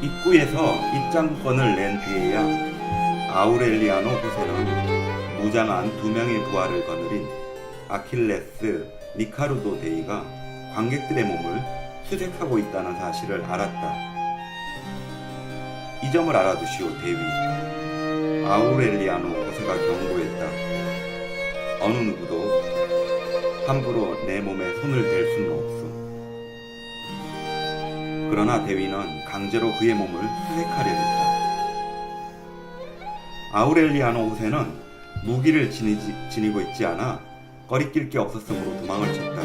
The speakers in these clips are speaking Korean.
입구에서 입장권을 낸 뒤에야 아우렐리아노 후세는 무장한 두 명의 부하를 거느린 아킬레스 니카루도 데이가 관객들의 몸을 수색하고 있다는 사실을 알았다. 이 점을 알아두시오 대위. 아우렐리아노 후세가 경고했다. 어느 누구도 함부로 내 몸에 손을 댈 수는 없소. 그러나 대위는 강제로 그의 몸을 수색하려 했다. 아우렐리아노 후세는 무기를 지니고 있지 않아 꺼리낄 게 없었으므로 도망을 쳤다.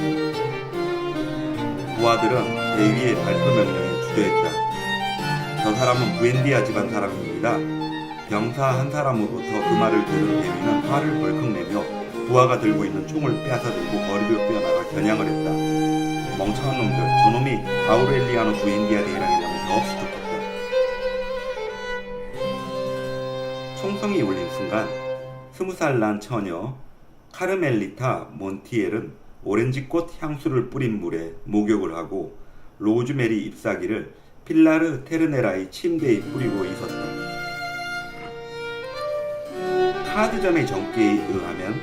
부하들은 대위의 발표 명령에 주저했다. 저 사람은 부엔디아 집안 사람입니다. 병사 한 사람으로부터 그 말을 들은 대위는 화를 벌컥 내며 부하가 들고 있는 총을 빼앗아들고 거리로 뛰어나가 겨냥을 했다. 멍청한 놈들, 저놈이 아우렐리아노 부엔디아 대장이라면 더없이 좋겠다. 총성이 울린 순간 20살 난 처녀 카르멜리타 몬티엘은 오렌지꽃 향수를 뿌린 물에 목욕을 하고 로즈메리 잎사귀를 필라르 테르네라의 침대에 뿌리고 있었다. 카드점의 정기에 의하면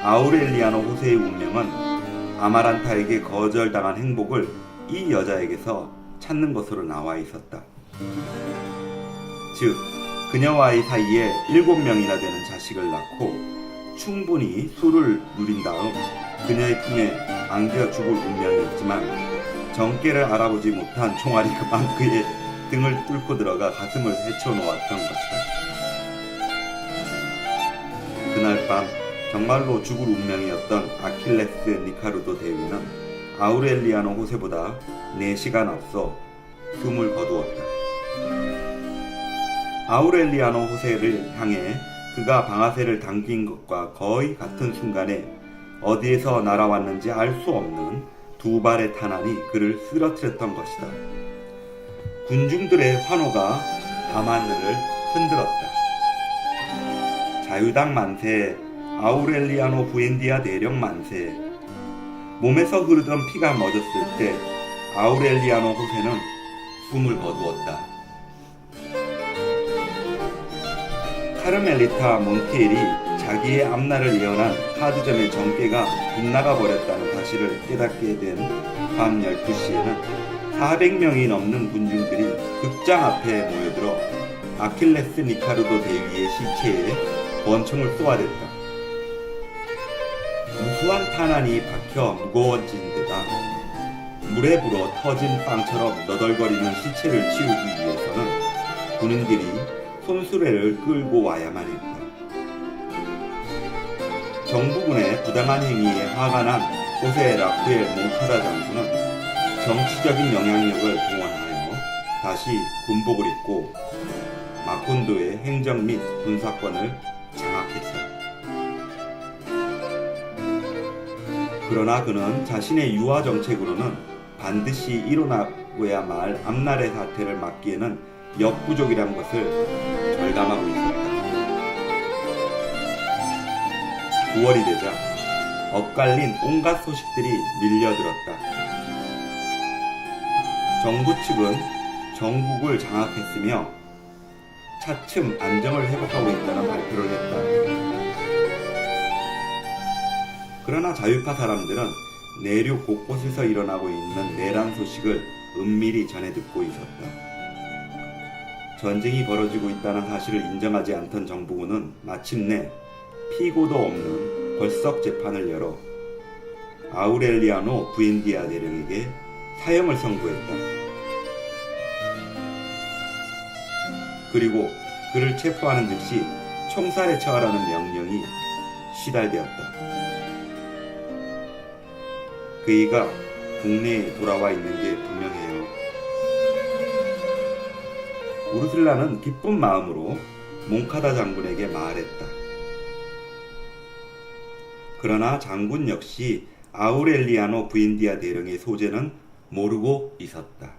아우렐리아노 후세의 운명은 아마란타에게 거절당한 행복을 이 여자에게서 찾는 것으로 나와 있었다. 즉, 그녀와의 사이에 7명이나 되는 자식을 낳고 충분히 수를 누린 다음 그녀의 품에 안겨 죽을 운명이었지만 정계를 알아보지 못한 총알이 그만 그의 등을 뚫고 들어가 가슴을 헤쳐놓았던 것이다. 그날 밤 정말로 죽을 운명이었던 아킬레스 니카루도 대위는 아우렐리아노 호세보다 4시간 앞서 숨을 거두었다. 아우렐리아노 호세를 향해 그가 방아쇠를 당긴 것과 거의 같은 순간에 어디에서 날아왔는지 알 수 없는 두 발의 탄환이 그를 쓰러뜨렸던 것이다. 군중들의 환호가 밤하늘을 흔들었다. 자유당 만세, 아우렐리아노 부엔디아 대령 만세. 몸에서 흐르던 피가 멎었을 때 아우렐리아노 후세는 숨을 거두었다. 카르멜리타 몬티엘이 자기의 앞날을 예언한 카드점의 정계가 빗나가 버렸다는 사실을 깨닫게 된 밤 12시에는 400명이 넘는 군중들이 극장 앞에 모여들어 아킬레스 니카루도 대위의 시체에 권총을 쏘아댔다. 무수한 탄환이 박혀 무거워진 데다 물에 불어 터진 빵처럼 너덜거리는 시체를 치우기 위해서는 군인들이 손수레를 끌고 와야만 했다. 정부군의 부당한 행위에 화가 난 호세 라프엘 몽카다 장군은 정치적인 영향력을 동원하여 다시 군복을 입고 마콘도의 행정 및 군사권을 장악했다. 그러나 그는 자신의 유화 정책으로는 반드시 일어나고야 말 앞날의 사태를 막기에는 역부족이란 것을 절감하고 있었다. 9월이 되자 엇갈린 온갖 소식들이 밀려들었다. 정부 측은 전국을 장악했으며 차츰 안정을 회복하고 있다는 발표를 했다. 그러나 자유파 사람들은 내륙 곳곳에서 일어나고 있는 내란 소식을 은밀히 전해 듣고 있었다. 전쟁이 벌어지고 있다는 사실을 인정하지 않던 정부군은 마침내 피고도 없는 벌석 재판을 열어 아우렐리아노 부엔디아 대령에게 사형을 선고했다. 그리고 그를 체포하는 즉시 총살에 처하라는 명령이 시달되었다. 그이가 국내에 돌아와 있는 게 분명해요. 우르슬라는 기쁜 마음으로 몽카다 장군에게 말했다. 그러나 장군 역시 아우렐리아노 부엔디아 대령의 소재는 모르고 있었다.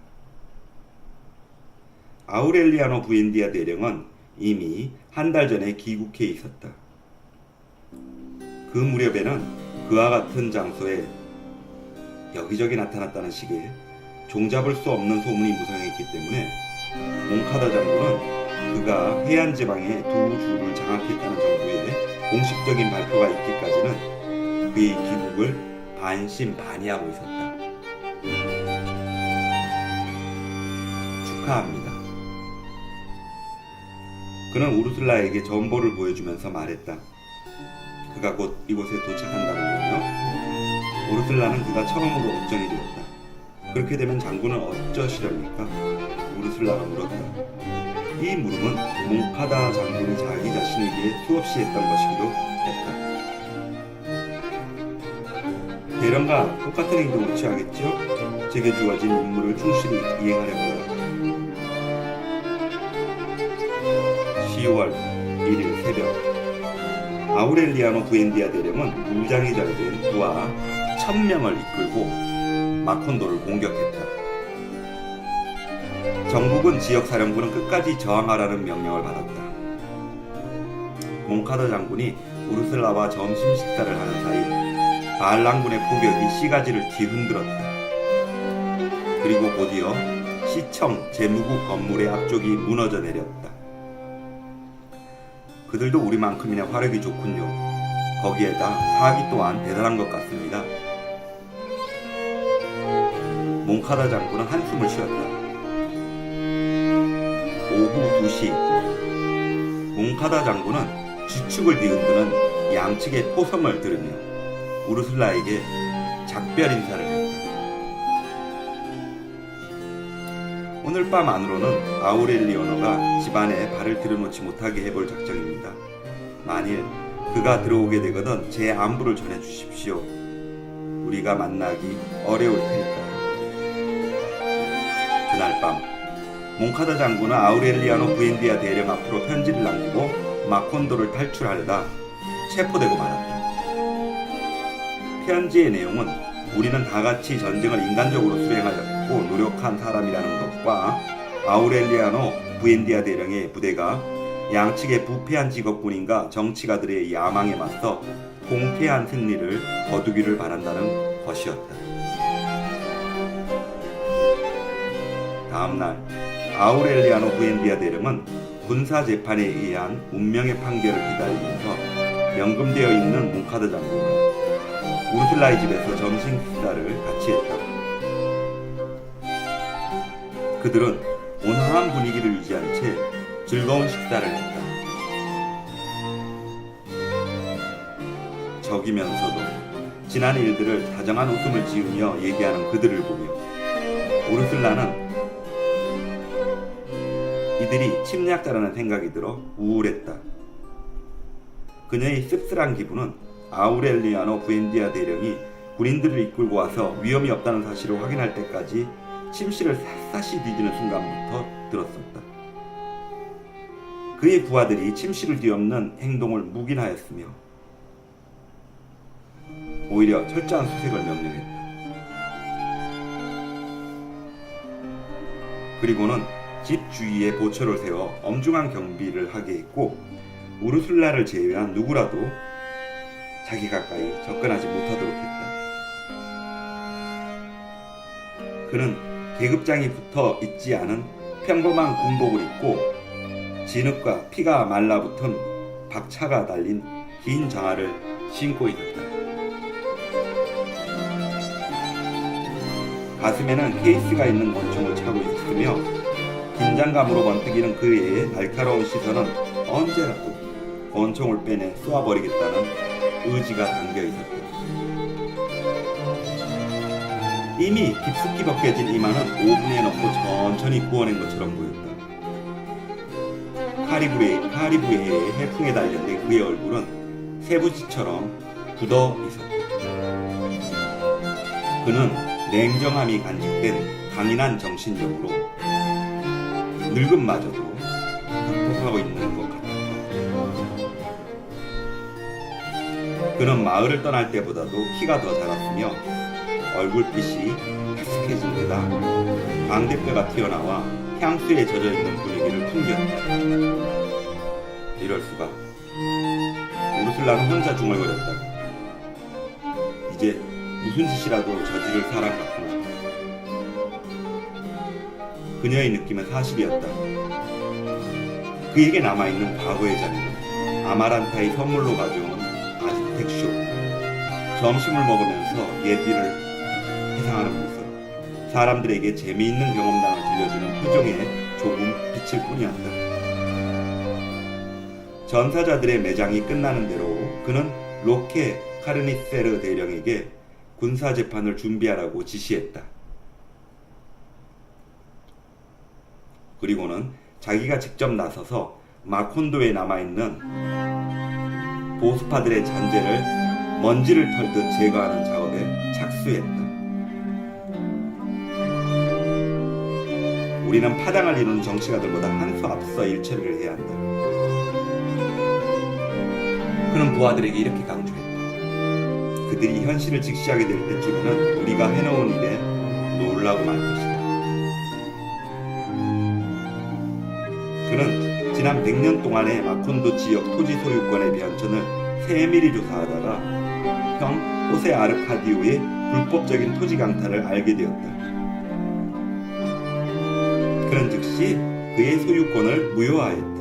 아우렐리아노 부엔디아 대령은 이미 한 달 전에 귀국해 있었다. 그 무렵에는 그와 같은 장소에 여기저기 나타났다는 식의 종잡을 수 없는 소문이 무성했기 때문에 몽카다 장군은 그가 해안 지방의 두 주를 장악했다는 정도의 공식적인 발표가 있기까지는 그의 귀국을 반신반의하고 있었다. 축하합니다. 그는 우르슬라에게 전보를 보여주면서 말했다. 그가 곧 이곳에 도착한다고 보며 우르슬라는 그가 처음으로 걱정이 되었다. 그렇게 되면 장군은 어쩌시렵니까? 우르슬라가 물었다. 이 물음은 몽카다 장군이 자기 자신에게 수없이 했던 것이기도 했다. 대령과 똑같은 행동을 취하겠죠? 제게 주어진 임무를 충실히 이행하려고요. 10월 1일 새벽 아우렐리아노 부엔디아 대령은 무장이 잘 된 부하 1000명을 이끌고 마콘도를 공격했다. 정국은 지역사령부는 끝까지 저항하라는 명령을 받았다. 몽카다 장군이 우르슬라와 점심 식사를 하는 사이 바알랑군의 포격이 시가지를 뒤흔들었다. 그리고 곧이어 시청 제무국 건물의 앞쪽이 무너져 내렸다. 그들도 우리만큼이나 화력이 좋군요. 거기에다 사기 또한 대단한 것 같습니다. 몽카다 장군은 한숨을 쉬었다. 오후 2시 몽카다 장군은 주축을 뒤흔드는 양측의 포성을 들으며 우르슬라에게 작별 인사를 했다. 오늘 밤 안으로는 아우렐리오노가 집안에 발을 들여놓지 못하게 해볼 작정입니다. 만일 그가 들어오게 되거든 제 안부를 전해주십시오. 우리가 만나기 어려울 테니까요. 그날 밤 몽카다 장군은 아우렐리아노 부엔디아 대령 앞으로 편지를 남기고 마콘도를 탈출하려다 체포되고 말았다. 편지의 내용은 우리는 다같이 전쟁을 인간적으로 수행하려고 노력한 사람이라는 것과 아우렐리아노 부엔디아 대령의 부대가 양측의 부패한 직업군인과 정치가들의 야망에 맞서 통쾌한 승리를 거두기를 바란다는 것이었다. 다음날 아우렐리아노 부엔디아 대령은 군사재판에 의한 운명의 판결을 기다리면서 연금되어 있는 몽카다 장군과 우르슬라의 집에서 점심 식사를 같이 했다. 그들은 온화한 분위기를 유지한 채 즐거운 식사를 했다. 적이면서도 지난 일들을 다정한 웃음을 지으며 얘기하는 그들을 보며 우르슬라는 이들이 침략자라는 생각이 들어 우울했다. 그녀의 씁쓸한 기분은 아우렐리아노 부엔디아 대령이 군인들을 이끌고 와서 위험이 없다는 사실을 확인할 때까지 침실을 샅샅이 뒤지는 순간부터 들었었다. 그의 부하들이 침실을 뒤엎는 행동을 묵인하였으며 오히려 철저한 수색을 명령했다. 그리고는 집 주위에 보초를 세워 엄중한 경비를 하게 했고 우르슬라를 제외한 누구라도 자기 가까이 접근하지 못하도록 했다. 그는 계급장이 붙어 있지 않은 평범한 군복을 입고 진흙과 피가 말라붙은 박차가 달린 긴 장화를 신고 있었다. 가슴에는 케이스가 있는 권총을 차고 있으며 긴장감으로 번뜩이는 그의 날카로운 시선은 언제라도 권총을 빼내 쏘아버리겠다는 의지가 담겨 있었다. 이미 깊숙이 벗겨진 이마는 오븐에 넣고 천천히 구워낸 것처럼 보였다. 카리브해의 해풍에 달렸던 그의 얼굴은 새부지처럼 굳어 있었다. 그는 냉정함이 간직된 강인한 정신력으로 늙음마저도 극복하고 있는 것 같았다. 그는 마을을 떠날 때보다도 키가 더 자랐으며 얼굴빛이 파스해진 데다 광대뼈가 튀어나와 향수에 젖어있는 분위기를 풍겼다. 이럴 수가. 우르슬라는 혼자 중얼거렸다. 이제 무슨 짓이라도 저지를 사람 같구나. 그녀의 느낌은 사실이었다. 그에게 남아있는 과거의 자리는 아마란타의 선물로 가져온 아즈텍쇼. 점심을 먹으면서 옛일을 회상하는 모습, 사람들에게 재미있는 경험담을 들려주는 표정에 조금 비칠 뿐이었다. 전사자들의 매장이 끝나는 대로 그는 로케 카르니세르 대령에게 군사 재판을 준비하라고 지시했다. 그리고는 자기가 직접 나서서 마콘도에 남아있는 보스파들의 잔재를 먼지를 털듯 제거하는 작업에 착수했다. 우리는 파당을 이루는 정치가들보다 한 수 앞서 일처리를 해야 한다. 그는 부하들에게 이렇게 강조했다. 그들이 현실을 직시하게 될 때쯤에는 우리가 해놓은 일에 놀라고 말 것이다. 그는 지난 100년 동안의 마콘도 지역 토지 소유권의 변천을 세밀히 조사하다가 형 호세 아르카디오의 불법적인 토지 강탈을 알게 되었다. 그는 즉시 그의 소유권을 무효화했다.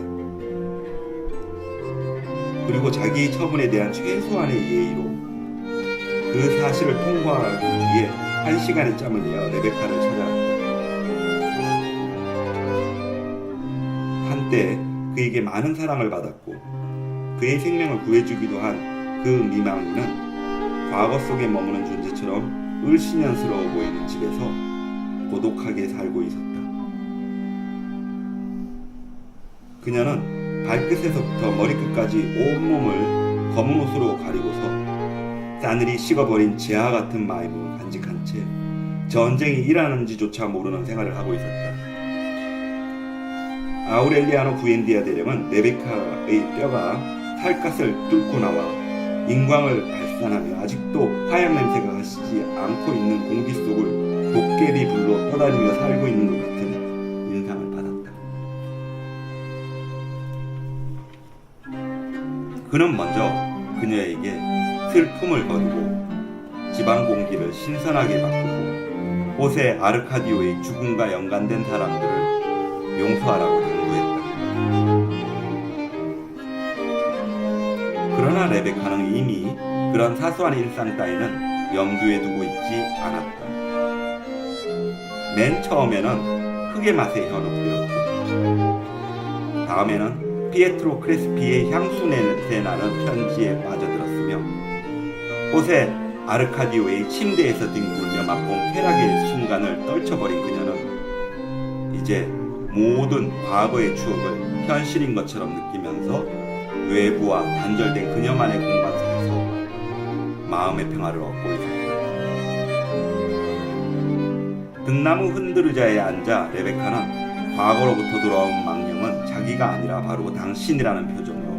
그리고 자기의 처분에 대한 최소한의 예의로 그 사실을 통과하기 위해 1시간의 짬을 내어 레베카를 찾아갔다. 한때 그에게 많은 사랑을 받았고 그의 생명을 구해주기도 한 그 미망인은 과거 속에 머무는 존재처럼 을씨년스러워 보이는 집에서 고독하게 살고 있었다. 그녀는 발끝에서부터 머리끝까지 온몸을 검은 옷으로 가리고서 싸늘히 식어버린 재화 같은 마음을 간직한 채 전쟁이 일하는지조차 모르는 생활을 하고 있었다. 아우렐리아노 부엔디아 대령은 레베카의 뼈가 살갗을 뚫고 나와 인광을 발산하며 아직도 화약 냄새가 가시지 않고 있는 공기 속을 도깨비 불로 떠다니며 살고 있는 것 같은 인상을 받았다. 그는 먼저 그녀에게 슬픔을 거두고 지방 공기를 신선하게 바꾸고 호세 아르카디오의 죽음과 연관된 사람들을 용서하라고 당부했다. 그러나 레베카는 이미 그런 사소한 일상 따위는 염두에 두고 있지 않았다. 맨 처음에는 흙의 맛에 현혹되었고 다음에는 피에트로 크레스피의 향수 냄새 나는 편지에 빠져들었으며 호세 아르카디오의 침대에서 뒹굴며 맛본 쾌락의 순간을 떨쳐버린 그녀는 이제 모든 과거의 추억을 현실인 것처럼 느끼면서 외부와 단절된 그녀만의 공간 속에서 마음의 평화를 얻고 있었다. 등나무 흔들의자에 앉아 레베카는 과거로부터 돌아온 망령은 자기가 아니라 바로 당신이라는 표정으로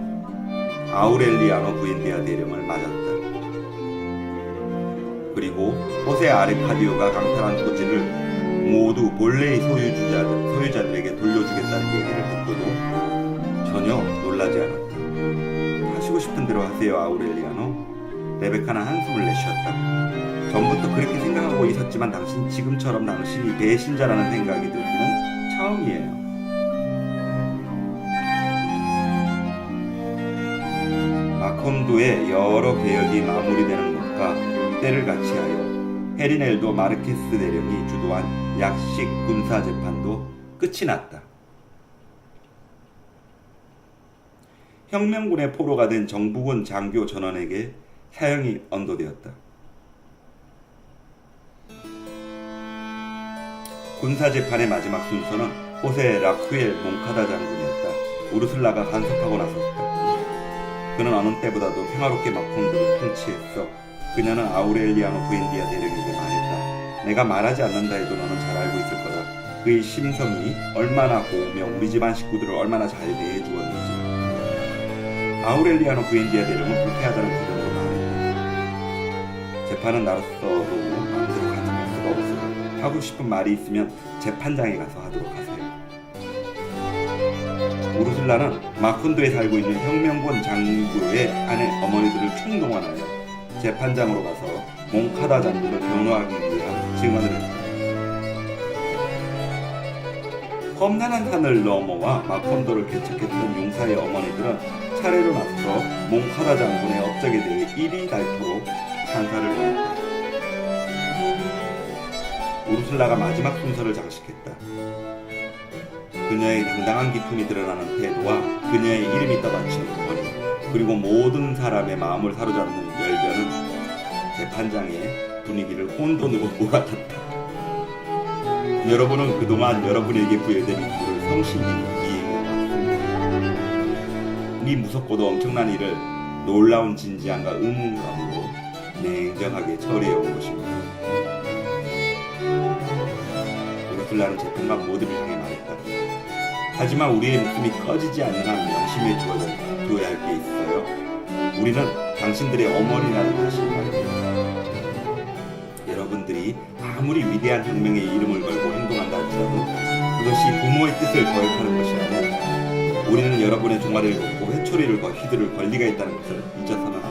아우렐리아노 부엔디아 대령을 맞았다. 그리고 호세 아르카디오가 강탈한 토지를 모두 본래의 소유자들에게 돌려주겠다는 얘기를 듣고도 전혀 놀라지 않았다. 하시고 싶은 대로 하세요, 아우렐리아노. 레베카는 한숨을 내쉬었다. 전부터 그렇게 생각하고 있었지만 지금처럼 당신이 배신자라는 생각이 들기는 처음이에요. 마콘도의 여러 계열이 마무리되는 것과 때를 같이하여 헤리넬도 마르케스 대령이 주도한 약식 군사 재판도 끝이 났다. 혁명군의 포로가 된 정부군 장교 전원에게 사형이 언도되었다. 군사재판의 마지막 순서는 호세 라쿠엘 몽카다 장군이었다. 우르슬라가 간섭하고 나섰다. 그는 어느 때보다도 평화롭게 마콘도를 통치했어. 그녀는 아우렐리아노 부엔디아 대령에게 말했다. 내가 말하지 않는다 해도 너는 잘 알고 있을 거다. 그의 심성이 얼마나 고우며 우리 집안 식구들을 얼마나 잘 대해주었는지. 아우렐리아노 부엔디아 대령은 불쾌하다는 표정으로 말했다. 재판은 나로서도 마음대로 간섭할 수가 없으나 하고 싶은 말이 있으면 재판장에 가서 하도록 하세요. 우르슬라는 마콘도에 살고 있는 혁명군 장교의 아내 어머니들을 총동원하여 재판장으로 가서 몽카다 장군을 변호하기 위한 증언을 했다. 험난한 산을 넘어와 마콘도를 개척했던 용사의 어머니들은 차례로 나서서 몽카다 장군의 업적에 대해 이리 닳도록 찬사를 보냈다. 우르슬라가 마지막 순서를 장식했다. 그녀의 당당한 기품이 드러나는 태도와 그녀의 이름이 떠받치는 권위, 그리고 모든 사람의 마음을 사로잡는 열변은 재판장의 분위기를 혼돈으로 몰아탔다. 여러분은 그동안 여러분에게 부여된 임무를 성실히 이행해왔습니다. 이 무섭고도 엄청난 일을 놀라운 진지함과 의무감으로 냉정하게 처리해온 것입니다. 우르슬라는 재판관 모두를 향해 말했다. 하지만 우리의 목숨이 꺼지지 않는 한 명심해 두어야 할 게 있어요. 우리는 당신들의 어머니라는 사실을 말입니다. 여러분들이 아무리 위대한 혁명의 이름을 걸고 행동한다 할지라도 그것이 부모의 뜻을 거역하는 것이 아니라 우리는 여러분의 종아리를 놓고 회초리를 휘두를 권리가 있다는 것을 잊어서는 안